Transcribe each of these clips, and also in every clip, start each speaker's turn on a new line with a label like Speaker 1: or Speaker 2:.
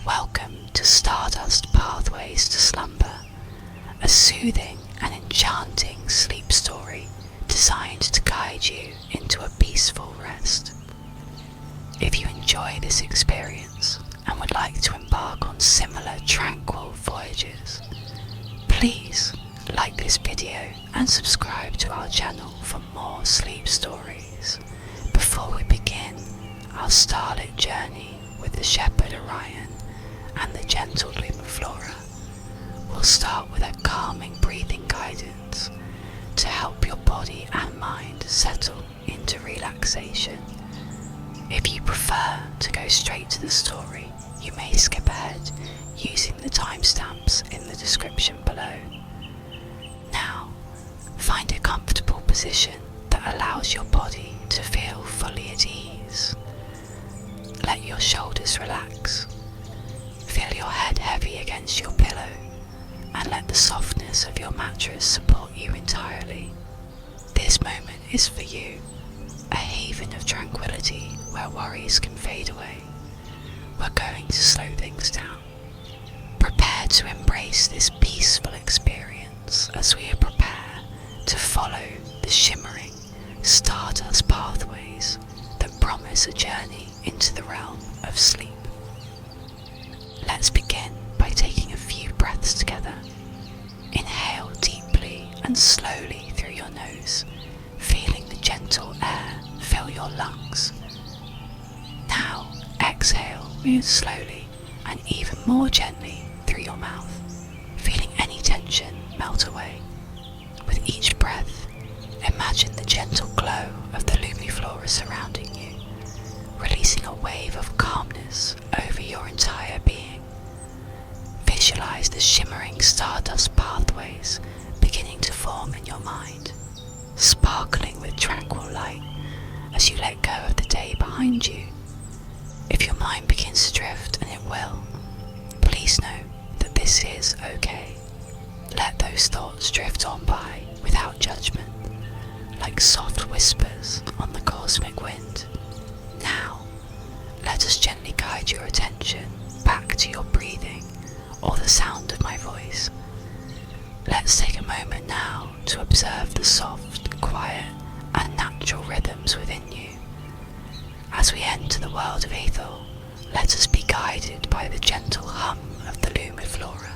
Speaker 1: Welcome to Stardust Pathways to Slumber, a soothing and enchanting sleep story designed to guide you into a peaceful rest. If you enjoy this experience and would like to embark on similar tranquil voyages, please like this video and subscribe to our channel for more sleep stories. Before we begin our starlit journey with the shepherd Orion and the gentle Lumiflora, we'll start with a calming breathing guidance to help your body and mind settle into relaxation. If you prefer to go straight to the story, you may skip ahead using the timestamps in the description below. Now, find a comfortable position that allows your body to feel fully at ease. Let your shoulders relax. Feel your head heavy against your pillow and let the softness of your mattress support you entirely. This moment is for you, a haven of tranquility where worries can fade away. We're going to slow things down. Prepare to embrace this peaceful experience as we prepare to follow the shimmering stardust pathways that promise a journey into the realm of sleep. Let's begin by taking a few breaths together. Inhale deeply and slowly through your nose, feeling the gentle air fill your lungs. Now exhale slowly and even more gently through your mouth, feeling any tension melt away. With each breath, imagine the gentle glow of the Lumiflora surrounding you, releasing a wave of calmness over your entire being. Visualize the shimmering stardust pathways beginning to form in your mind, sparkling with tranquil light as you let go of the day behind you. If your mind begins to drift, and it will, please know that this is okay. Let those thoughts drift on by without judgment, like soft whispers on the cosmic wind. Now, let us gently guide your attention back to your breathing or the sound of my voice. Let's take a moment now to observe the soft, quiet, and natural rhythms within you. As we enter the world of Aethel, let us be guided by the gentle hum of the Lumiflora,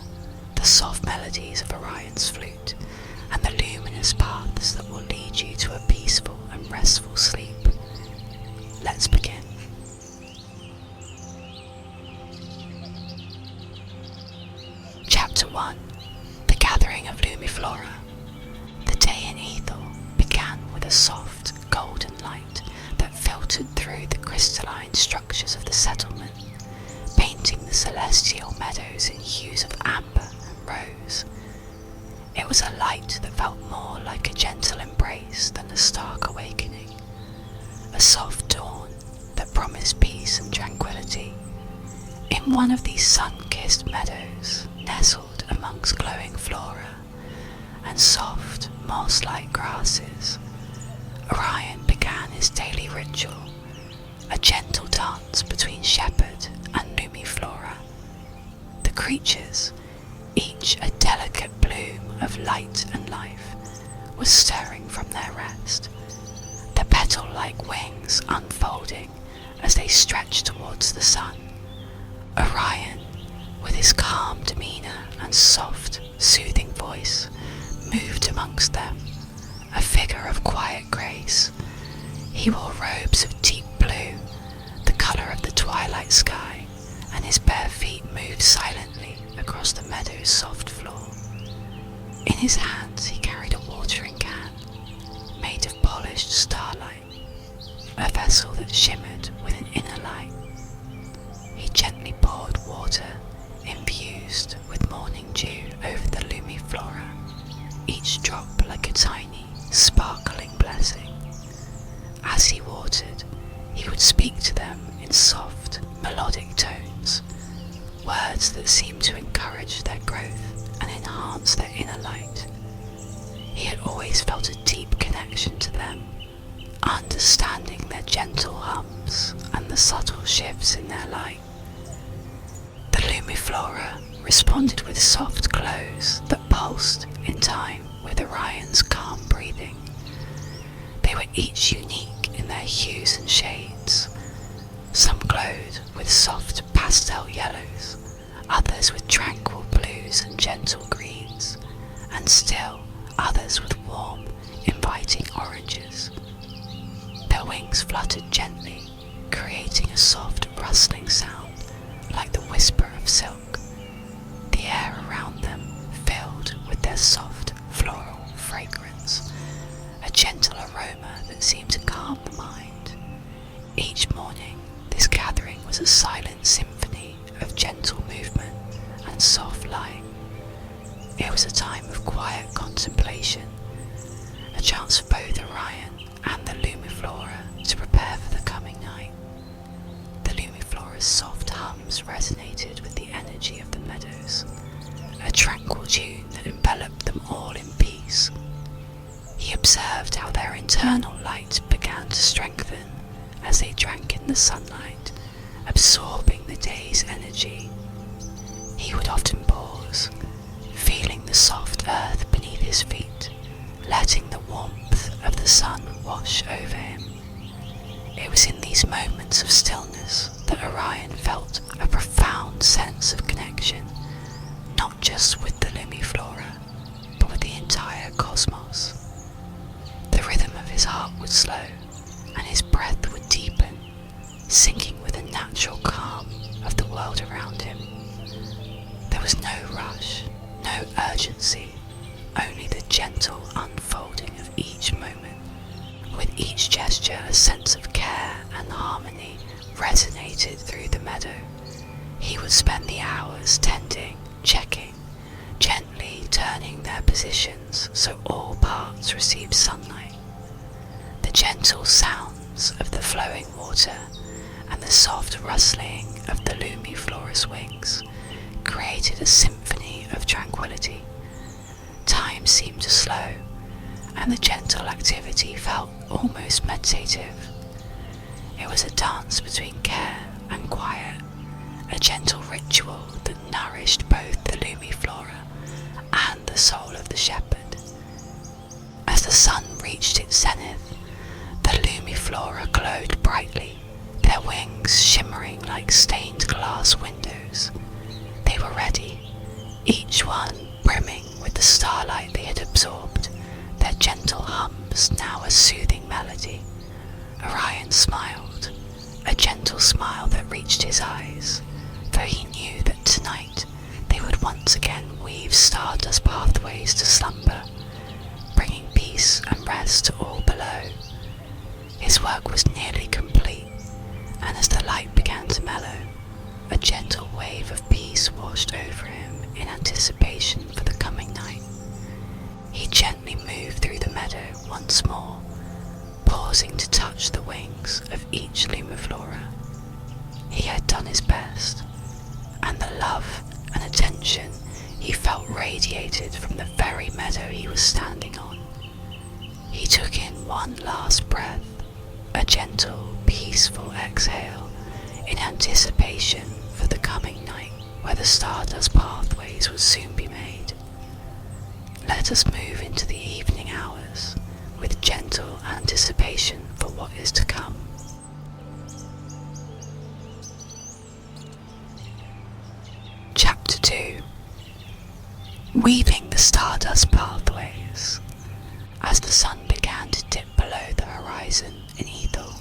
Speaker 1: the soft melodies of Orion's flute, and the luminous paths that will lead you to a peaceful and restful sleep. Let's begin. Chapter 1. The Gathering of Lumiflora. The day in Aethel began with a soft, golden light that filtered through the crystalline structures of the settlement, painting the celestial meadows in hues of amber and rose. It was a light that felt more like a gentle embrace than a stark awakening, a soft dawn that promised peace and tranquility. In one of these sun-kissed meadows, nestled amongst glowing flora and soft, moss-like grasses, Orion began his daily ritual, a gentle dance between shepherd and Lumiflora. The creatures, each a delicate bloom of light and life, was stirring from their rest, the petal-like wings unfolding as they stretched towards the sun. Orion, with his calm demeanour and soft, soothing voice, moved amongst them, a figure of quiet grace. He wore robes of deep blue, the colour of the twilight sky, and his bare feet moved silently across the meadow's soft floor. In his hands he carried a watering can, made of polished starlight, a vessel that shimmered with an inner light. He gently poured water, infused with morning dew, over the Lumiflora, each drop like a tiny, sparkling blessing. As he watered, he would speak to them in soft, melodic tones, words that seemed to encourage their growth and enhance their inner light. He had always felt a deep connection to them, understanding their gentle hums and the subtle shifts in their light. The Lumiflora responded with soft glows that pulsed in time with Orion's calm breathing. They were each unique in their hues and shades. Some glowed with soft pastel yellows, others with tranquil blues and gentle greens, and still others with warm, inviting oranges. Their wings fluttered gently, creating a soft rustling sound like the whisper of silk. The air around them filled with their soft floral fragrance, a gentle aroma that seemed to calm the mind. Each morning, this gathering was a silent symphony of gentle movement and soft light. It was a time of quiet contemplation, a chance for both Orion and the Lumiflora to prepare for the coming night. The Lumiflora's soft hums resonated with the energy of the meadows, a tranquil tune that enveloped them all in peace. He observed how their internal light began to strengthen as they drank in the sunlight, absorbing the day's energy. He would often pause, feeling the soft earth beneath his feet, letting the warmth of the sun wash over him. It was in these moments of stillness that Orion felt a profound sense of connection, not just with the Lumiflora, but with the entire cosmos. The rhythm of his heart would slow, and his breath would deepen, sinking with a natural calm of the world around him. There was no rush, no urgency, only the gentle unfolding of each moment. With each gesture, a sense of care and harmony resonated through the meadow. He would spend the hours tending, checking, gently turning their positions so all parts received sunlight. The gentle sounds of the flowing water and the soft rustling of the Lumiflora's wings created a symphony of tranquility. Time seemed to slow, and the gentle activity felt almost meditative. It was a dance between care and quiet, a gentle ritual that nourished both the Lumiflora and the soul of the shepherd. As the sun reached its zenith, the Lumiflora glowed brightly, their wings shimmering like stained glass windows. They were ready, each one brimming with the starlight they had absorbed, their gentle hums now a soothing melody. Orion smiled, a gentle smile that reached his eyes, for he knew that tonight they would once again weave stardust pathways to slumber, bringing peace and rest to all below. His work was nearly complete, and as the light began to mellow, a gentle wave of peace washed over him in anticipation for the coming night. He gently moved through the meadow once more, pausing to touch the wings of each Lumiflora. He had done his best, and the love and attention he felt radiated from the very meadow he was standing on. He took in one last breath, a gentle, peaceful exhale in anticipation for the coming night where the stardust pathways would soon be made. Let us move into the evening hours with gentle anticipation for what is to come. Chapter 2. Weaving the stardust pathways. As the sun began to dip below the horizon in Aethel,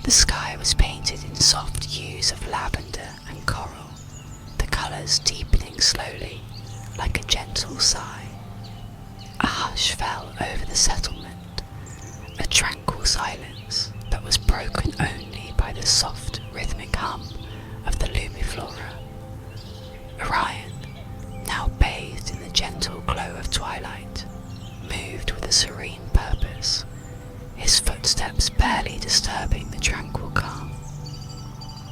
Speaker 1: the sky was painted in soft hues of lavender and coral, the colours deepening slowly like a gentle sigh. A hush fell over the settlement, a tranquil silence that was broken only by the soft rhythmic hum of the Lumiflora. Orion, now bathed in the gentle glow of twilight, moved with a serene purpose, his footsteps barely disturbing the tranquil calm.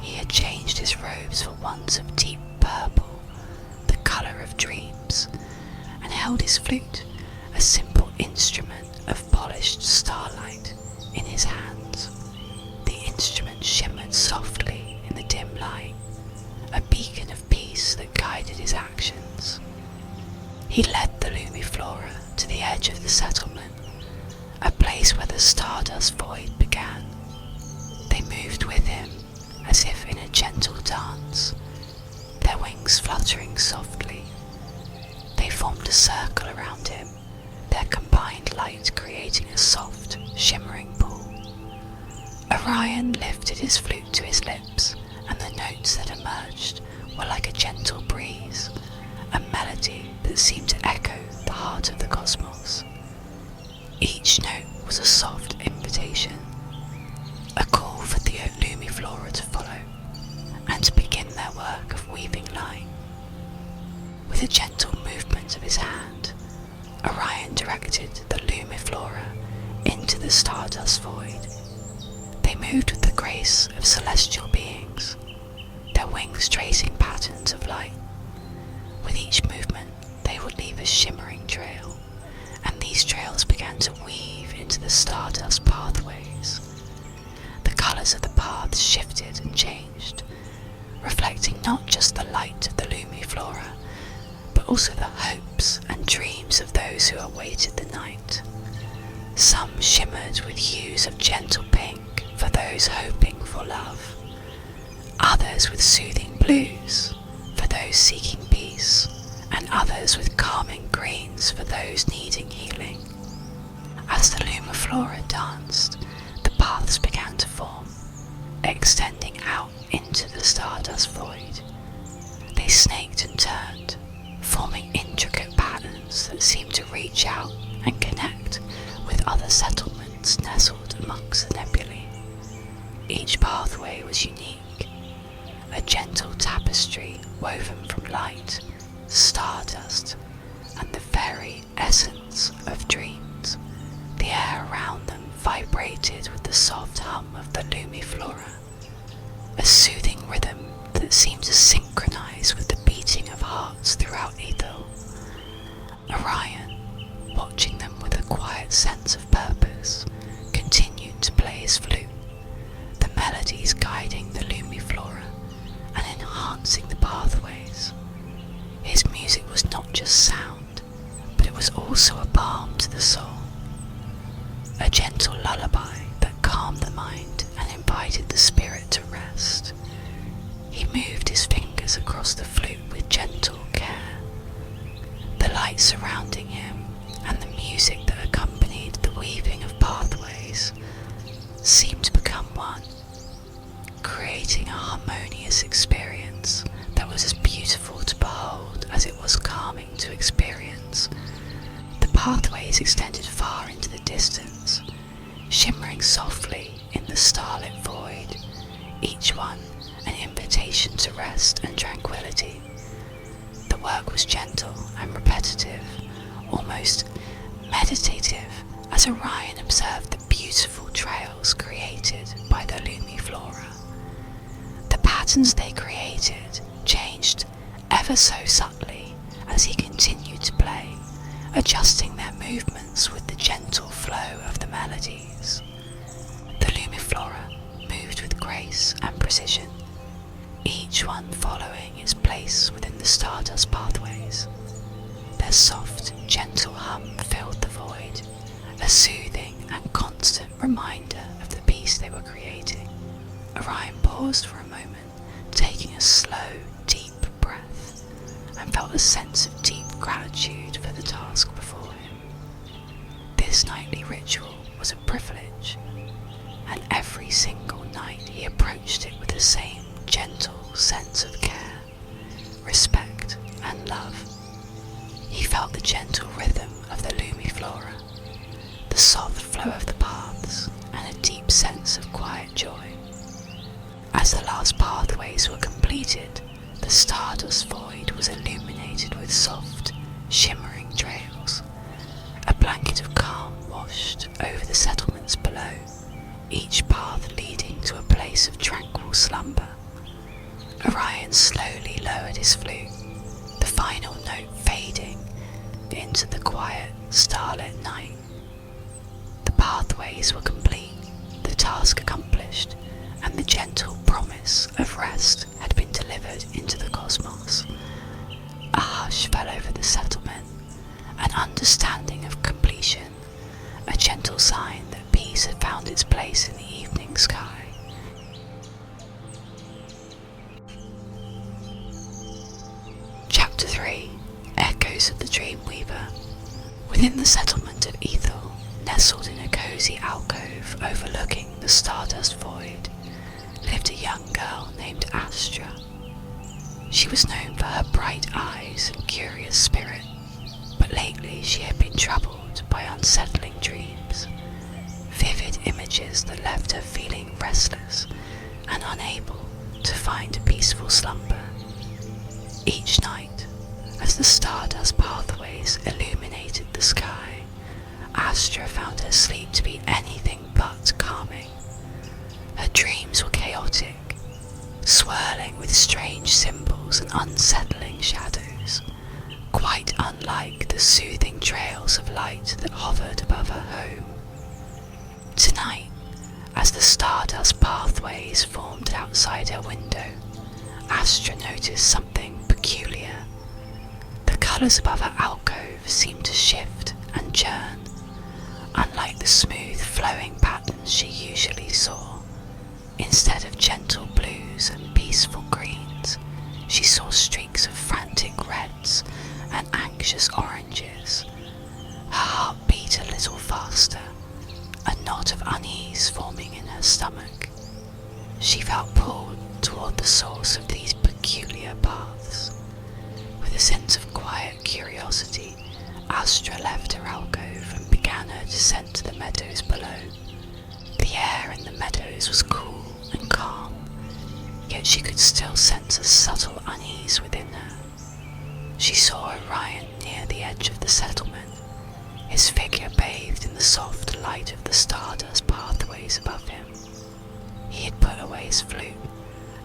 Speaker 1: He had changed his robes for ones of deep purple, the colour of dreams, and held his flute, a simple instrument of polished starlight, in his hands. The instrument shimmered softly in the dim light, a beacon of peace that his actions. He led the Lumiflora to the edge of the settlement, a place where the stardust void began. They moved with him, as if in a gentle dance, their wings fluttering softly. They formed a circle around him, their combined light creating a soft, shimmering pool. Orion lifted his flute to his lips, and the notes that emerged were like a gentle breeze, a melody that seemed to echo the heart of the cosmos. Each note was a soft invitation, a call for the Lumiflora to follow, and to begin their work of weaving light. With a gentle movement of his hand, Orion directed the Lumiflora into the stardust void. They moved with the grace of celestial beings, their wings tracing patterns of light. With each movement, they would leave a shimmering trail, and these trails began to weave into the stardust pathways. The colours of the paths shifted and changed, reflecting not just the light of the Lumiflora, but also the hopes and dreams of those who awaited the night. Some shimmered with hues of gentle pink for those hoping for love, others with soothing blues for those seeking peace, and others with calming greens for those needing healing. As the Lumiflora danced, the paths began to form, extending out into the stardust void. They snaked and turned, forming intricate patterns that seemed to reach out and connect with other settlements nestled amongst the nebulae. Each pathway was unique, a gentle tapestry woven from light, stardust, and the very essence of dreams. The air around them vibrated with the soft hum of the Lumiflora, a soothing rhythm that seemed to synchronize with the beating of hearts throughout Aethel. Orion, watching them with a quiet sense of purpose, continued to play his flute, the melodies guiding the Lumiflora and enhancing the pathways. His music was not just sound, but it was also a balm to the soul, a gentle lullaby that calmed the mind and invited the spirit to rest. He moved his fingers across the flute with gentle care. The light surrounding him and the music that accompanied the weaving of pathways seemed to become one, creating a harmonious experience that was as beautiful to behold as it was calming to experience. The pathways extended far into the distance, shimmering softly in the starlit void, each one an invitation to rest and tranquility. The work was gentle and repetitive, almost meditative, as Orion observed the beautiful trails created by the Lumiflora. The patterns they created changed ever so subtly as he continued to play, adjusting their movements with the gentle flow of the melodies. The Lumiflora moved with grace and precision, each one following its place within the stardust pathways. Their soft, gentle hum filled the void, a soothing and constant reminder of the peace they were creating. Orion paused for a moment, taking a slow, deep breath, and felt a sense of deep gratitude for the task before him. This nightly ritual was a privilege, and every single night he approached it with the same gentle sense of care, respect, and love. He felt the gentle rhythm of the Lumiflora, the soft flow of the paths, and a deep sense of quiet joy. As the last pathways were completed, the stardust void was illuminated with soft, shimmering trails. A blanket of calm washed over the settlements below, each path leading to a place of tranquil slumber. Orion slowly lowered his flute, the final note fading into the quiet, starlit night. The pathways were complete, the task accomplished, and the gentle promise of rest had been delivered into the cosmos. understanding of completion, a gentle sign that peace had found its place in the evening sky. Chapter 3. Echoes of the Dreamweaver. Within the settlement of Aethel, nestled in a cosy alcove overlooking the stardust void, lived a young girl named Astra. She was known for her bright eyes and curious spirit, but lately she had been troubled by unsettling dreams, vivid images that left her feeling restless and unable to find a peaceful slumber. Each night, as the Stardust Pathways illuminated the sky, Astra found her sleep to be anything but calming. Her dreams were chaotic, swirling with strange symbols and unsettling shadows, quite unlike the soothing trails of light that hovered above her home. Tonight, as the Stardust Pathways formed outside her window, Astra noticed something peculiar. The colours above her alcove seemed to shift and churn, unlike the smooth flowing patterns she usually saw. Instead of gentle blues and peaceful greens, she saw streaks of frantic reds and anxious oranges. Her heart beat a little faster, a knot of unease forming in her stomach. She felt pulled toward the source of these peculiar paths. With a sense of quiet curiosity, Astra left her alcove and began her descent to the meadows below. The air in the meadows was cool and calm, yet she could still sense a subtle unease within her. She saw Orion near the edge of the settlement, his figure bathed in the soft light of the Stardust Pathways above him. He had put away his flute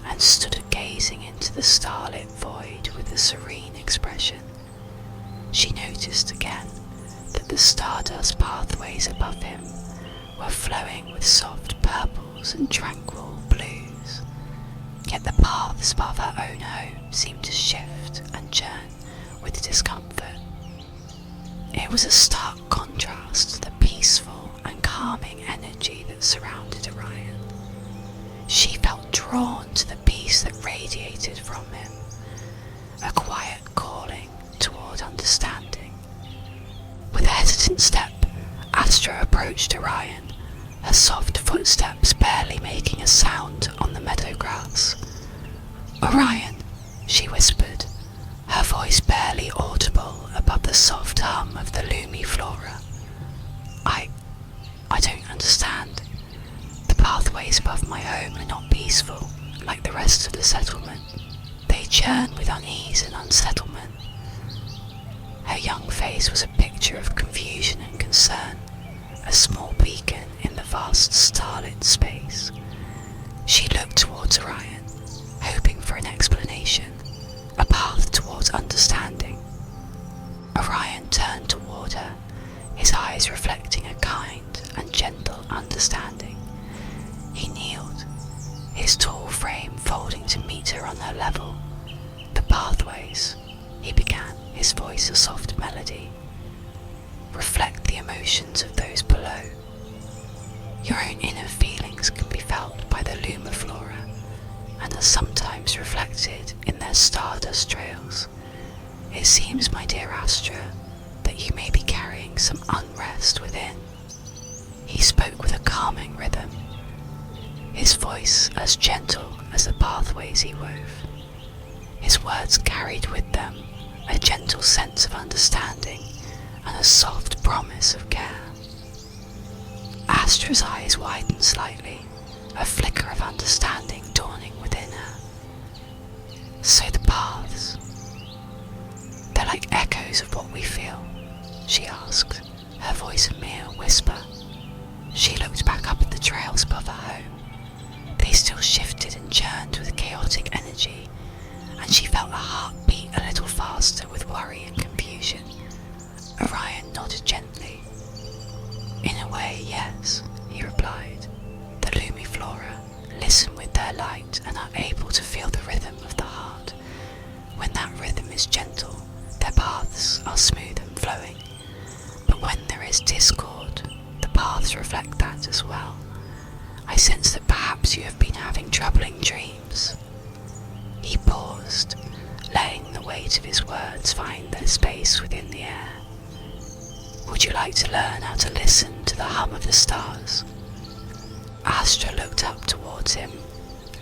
Speaker 1: and stood gazing into the starlit void with a serene expression. She noticed again that the Stardust Pathways above him were flowing with soft purples and tranquil blues, yet the paths above her own home seemed to shift and churn with discomfort. It was a stark contrast to the peaceful and calming energy that surrounded Orion. She felt drawn to the peace that radiated from him, a quiet calling toward understanding. With a hesitant step, Astra approached Orion, her soft footsteps barely making a sound on the meadow grass. "Orion," she whispered, her voice barely audible above the soft hum of the Lumiflora. I don't understand. The pathways above my home are not peaceful like the rest of the settlement. They churn with unease and unsettlement." Her young face was a picture of confusion and concern, a small beacon in the vast starlit space. She looked towards Orion, hoping for an explanation, a path towards understanding. Orion turned toward her, his eyes reflecting a kind and gentle understanding. He kneeled, his tall frame folding to meet her on her level. "The pathways," he began, his voice a soft melody, "reflect the emotions of those below. Your own inner feelings can be felt by the Lumiflora and are sometimes reflected in their stardust trails. It seems, my dear Astra, that you may be carrying some unrest within." He spoke with a calming rhythm, his voice as gentle as the pathways he wove. His words carried with them a gentle sense of understanding and a soft promise of care. Astra's eyes widened slightly, a flicker of understanding dawning within her. "So the paths, they're like echoes of what we feel?" she asked, her voice a mere whisper. She looked back up at the trails above her home. They still shifted and churned with chaotic energy, and she felt her heart beat a little faster with worry and confusion. Orion nodded gently. "In a way, yes," he replied. "The Lumiflora listen with their light and are able to feel the rhythm of the heart. When that rhythm is gentle, their paths are smooth and flowing, when there is discord, the paths reflect that as well. I sense that perhaps you have been having troubling dreams." He paused, letting the weight of his words find their space within the air. "Would you like to learn how to listen to the hum of the stars?" Astra looked up towards him,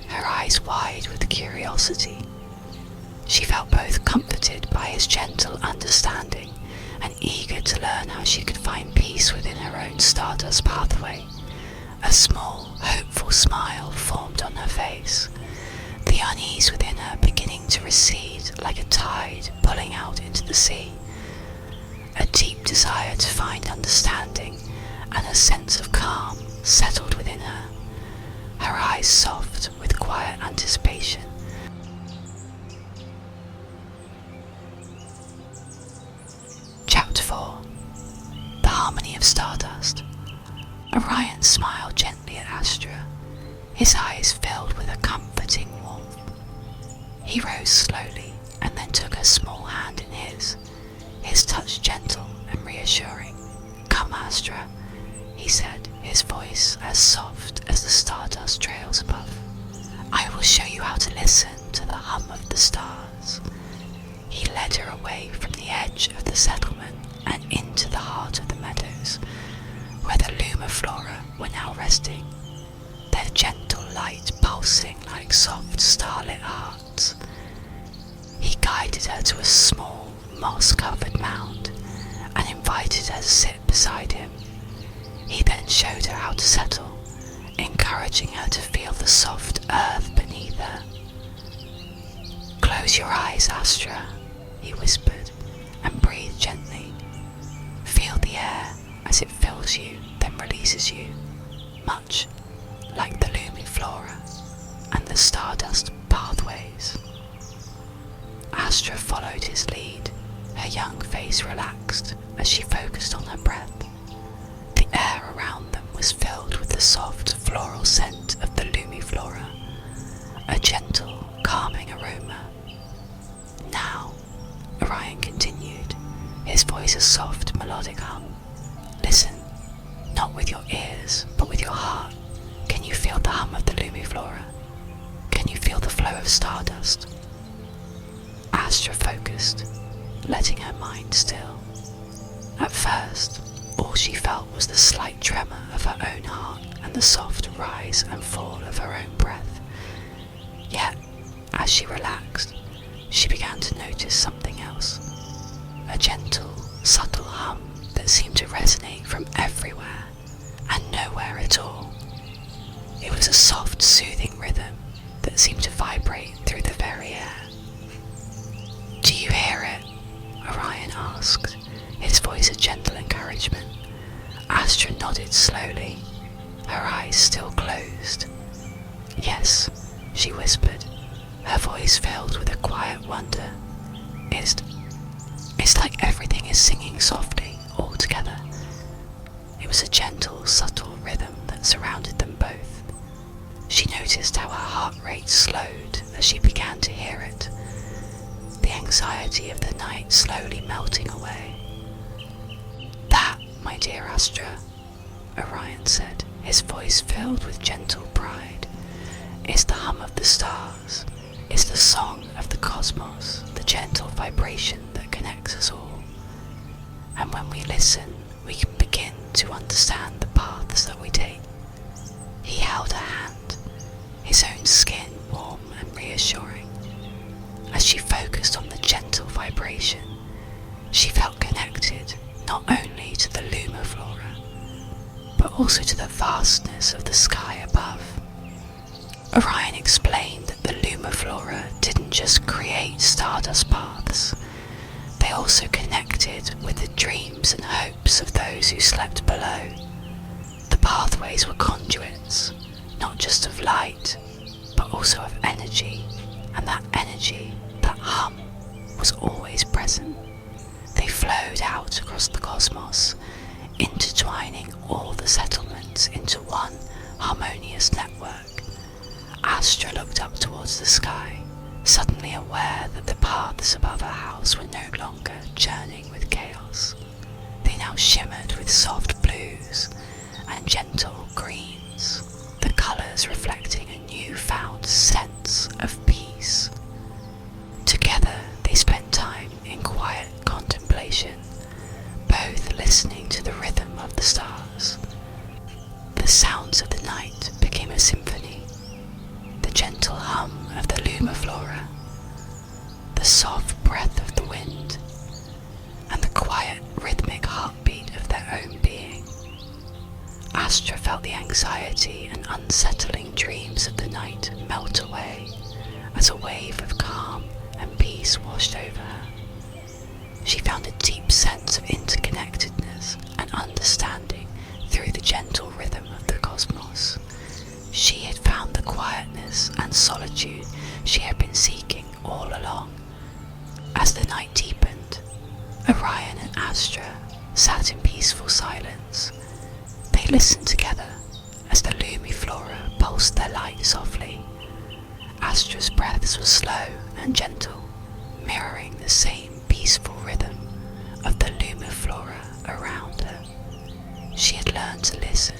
Speaker 1: her eyes wide with curiosity. She felt both comforted by his gentle understanding and eager to learn how she could find peace within her own stardust pathway. A small, hopeful smile formed on her face, the unease within her beginning to recede like a tide pulling out into the sea. A deep desire to find understanding and a sense of calm settled within her, her eyes soft with quiet anticipation. Chapter 4. The Harmony of Stardust. Orion smiled gently at Astra, his eyes filled with a comforting warmth. He rose slowly and then took her small hand in his touch gentle and reassuring. "Come, Astra," he said, his voice as soft as the stardust trails above. "I will show you how to listen to the hum of the stars." He led her away from the edge of the settlement and into the heart of the meadows, where the Lumiflora were now resting, their gentle light pulsing like soft starlit hearts. He guided her to a small, moss-covered mound and invited her to sit beside him. He then showed her how to settle, encouraging her to feel the soft earth beneath her. "Close your eyes, Astra," he whispered, "and breathe gently. Feel the air as it fills you, then releases you, much like the Lumiflora and the Stardust Pathways." Astra followed his lead, her young face relaxed as she focused on her breath. The air around them was filled with the soft floral scent of the Lumiflora, a gentle, calming aroma. "Now," Orion continued, his voice a soft, melodic hum, "listen, not with your ears, but with your heart. Can you feel the hum of the Lumiflora? Can you feel the flow of stardust?" Astra focused, letting her mind still. At first, all she felt was the slight tremor of her own heart and the soft rise and fall of her own breath. Yet, as she relaxed, she began to notice something else. A gentle, subtle hum that seemed to resonate from everywhere and nowhere at all. It was a soft, soothing rhythm that seemed to vibrate through the very air. "Do you hear it?" Orion asked, his voice a gentle encouragement. Astra nodded slowly, her eyes still closed. "Yes," she whispered, her voice filled with a quiet wonder. It's like everything is singing softly, all together." It was a gentle, subtle rhythm that surrounded them both. She noticed how her heart rate slowed as she began to hear it, the anxiety of the night slowly melting away. "That, my dear Astra," Orion said, his voice filled with gentle pride, "is the hum of the stars, is the song of the cosmos, the gentle vibration that connects us all. And when we listen, we can begin to understand the paths that we take." He held her hand, his own skin warm and reassuring. As she focused on the gentle vibration, she felt connected not only to the Lumiflora, but also to the vastness of the sky above. Orion explained that the Lumiflora didn't just create stardust paths, they also connected with the dreams and hopes of those who slept below. The pathways were conduits, not just of light, but also of energy, and that energy, that hum, was always present. They flowed out across the cosmos, intertwining all the settlements into one harmonious network. Astra looked up towards the sky, suddenly aware that the paths above her house were no longer churning with chaos. They now shimmered with soft blues and gentle greens, the colours reflecting a newfound sense of peace. Together they spent time in quiet contemplation, both listening to the rhythm of the stars. The sounds of the night became a symphony, the gentle hum of the Lumiflora, the soft breath of the wind, and the quiet rhythmic heartbeat of their own being. Astra felt the anxiety and unsettling dreams of the night melt away as a wave of calm and peace washed over her. She found a deep sense of interconnectedness and understanding through the gentle rhythm of the cosmos. She had found the quietness and solitude she had been seeking all along. As the night deepened, Orion and Astra sat in peaceful silence. They listened together as the Lumiflora pulsed their light softly. Astra's breaths were slow and gentle, mirroring the same peaceful rhythm of the Lumiflora around her. She had learned to listen,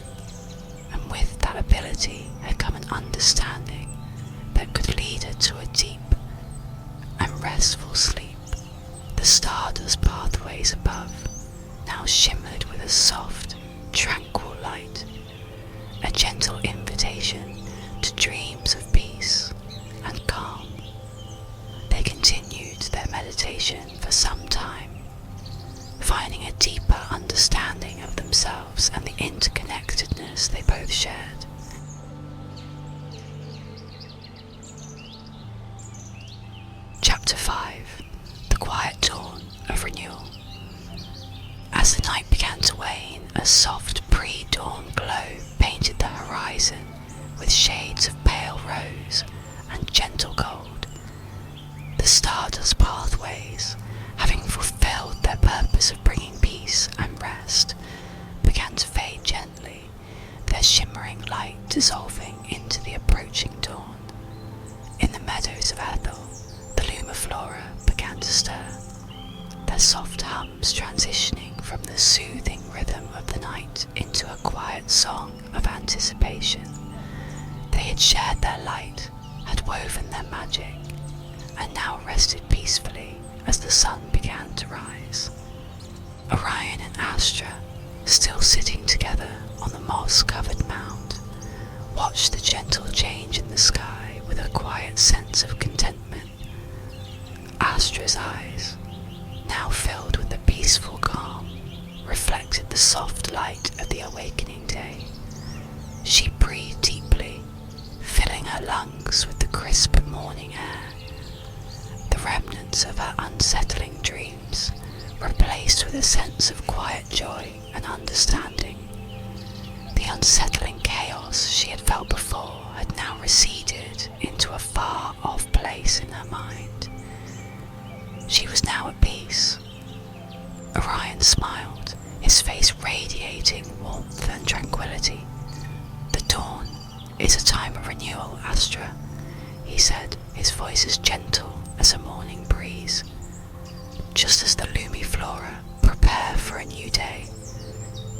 Speaker 1: and with that ability had come an understanding that could lead her to a deep and restful sleep. The Stardust Pathways above now shimmered with a soft, tranquil light, a gentle invitation to dreams of peace and calm. They continued their meditation for some time, finding a deeper understanding of themselves and the interconnectedness they both shared. Chapter 5. The Quiet Dawn of Renewal. As the night began to wane, a soft pre-dawn glow painted the horizon with shades of pale rose and gentle gold. The Stardust Pathways, having fulfilled their purpose of bringing peace and rest, began to fade gently, their shimmering light dissolving into the approaching dawn. In the meadows of Aethel, the Lumiflora began to stir, their soft hums transitioning from the soothing rhythm of the night into a quiet song of anticipation. They had shared their light, had woven their magic, and now rested peacefully as the sun began to rise. Orion and Astra, still sitting together on the moss-covered mound, watched the gentle change in the sky with a quiet sense of contentment. Astra's eyes, now filled with a peaceful calm, reflected the soft light of the awakening day. She breathed deeply, filling her lungs with the crisp morning air. The remnants of her unsettling dreams replaced with a sense of quiet joy and understanding. The unsettling chaos she had felt before had now receded into a far-off place in her mind. She was now at peace. Orion smiled, his face radiating warmth and tranquility. "The dawn is a time of renewal, Astra," he said, his voice as gentle as a morning breeze. "Just as the Lumiflora prepare for a new day,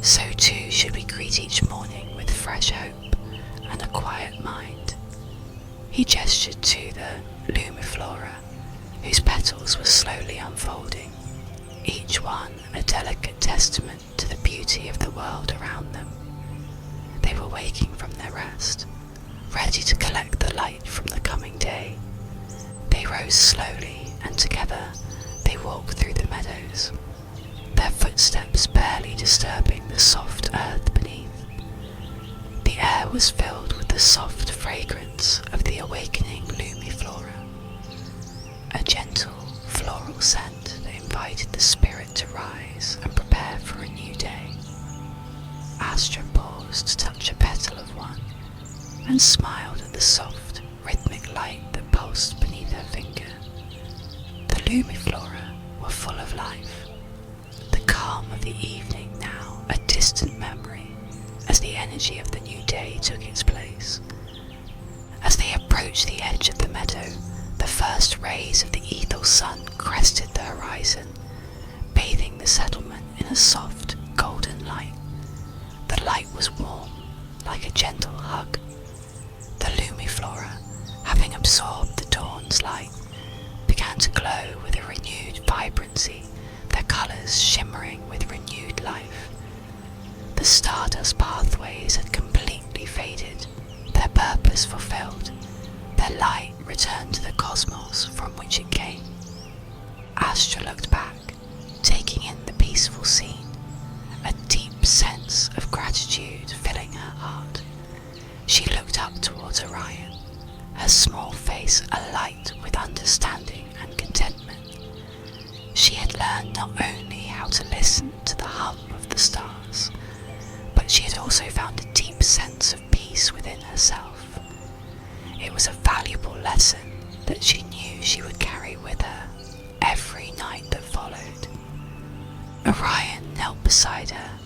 Speaker 1: so too should we greet each morning with fresh hope and a quiet mind." He gestured to the Lumiflora, whose petals were slowly unfolding, each one a delicate testament to the beauty of the world around them. They were waking from their rest, ready to collect the light from the coming day. They rose slowly, and together they walked through the meadows, their footsteps barely disturbing the soft earth beneath. The air was filled with the soft fragrance of the awakening Lumiflora, a gentle floral scent that invited the spirit to rise and prepare for a new day. Astra paused to touch a petal of one and smiled at the soft, rhythmic light that pulsed beneath her finger. The Lumiflora were full of life, the calm of the evening now a distant memory as the energy of the new day took its place. As they approached the edge of the meadow, the first rays of the Aethel sun crested the horizon, bathing the settlement in a soft, golden light. The light was warm, like a gentle hug. The Lumiflora, having absorbed the dawn's light, began to glow with a renewed vibrancy, their colours shimmering with renewed life. The Stardust Pathways had completely faded, their purpose fulfilled, their light returned to the cosmos from which it came. Astra looked back, taking in the peaceful scene, a deep sense of gratitude filling her heart. She looked up towards Orion, her small face alight with understanding and contentment. She had learned not only how to listen to the hum of the stars, but she had also found a deep sense of peace within herself. It was a valuable lesson that she knew she would carry with her every night that followed. Orion knelt beside her,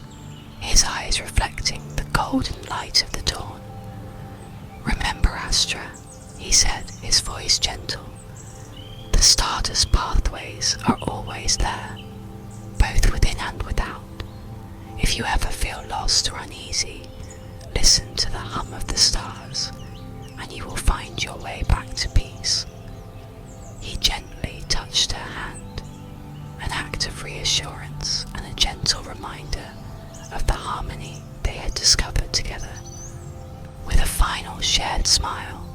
Speaker 1: his eyes reflecting the golden light of the dawn. "Remember, Astra," he said, his voice gentle. "The Stardust Pathways are always there, both within and without. If you ever feel lost or uneasy, listen to the hum of the stars, and you will find your way back to peace." He gently touched her hand, an act of reassurance and a gentle reminder of the harmony they had discovered together. With a final shared smile,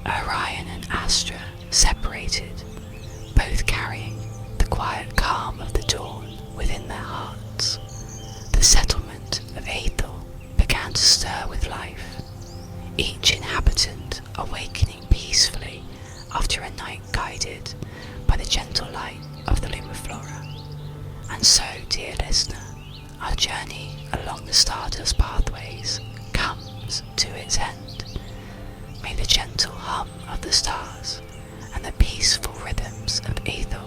Speaker 1: Orion and Astra separated, both carrying the quiet calm of the dawn within their hearts. The settlement of Aethel began to stir with life, each inhabitant awakening peacefully after a night guided by the gentle light of the Lumiflora. And so, dear listener, our journey along the Stardust Pathways comes to its end. May the gentle hum of the stars and the peaceful rhythms of Aethel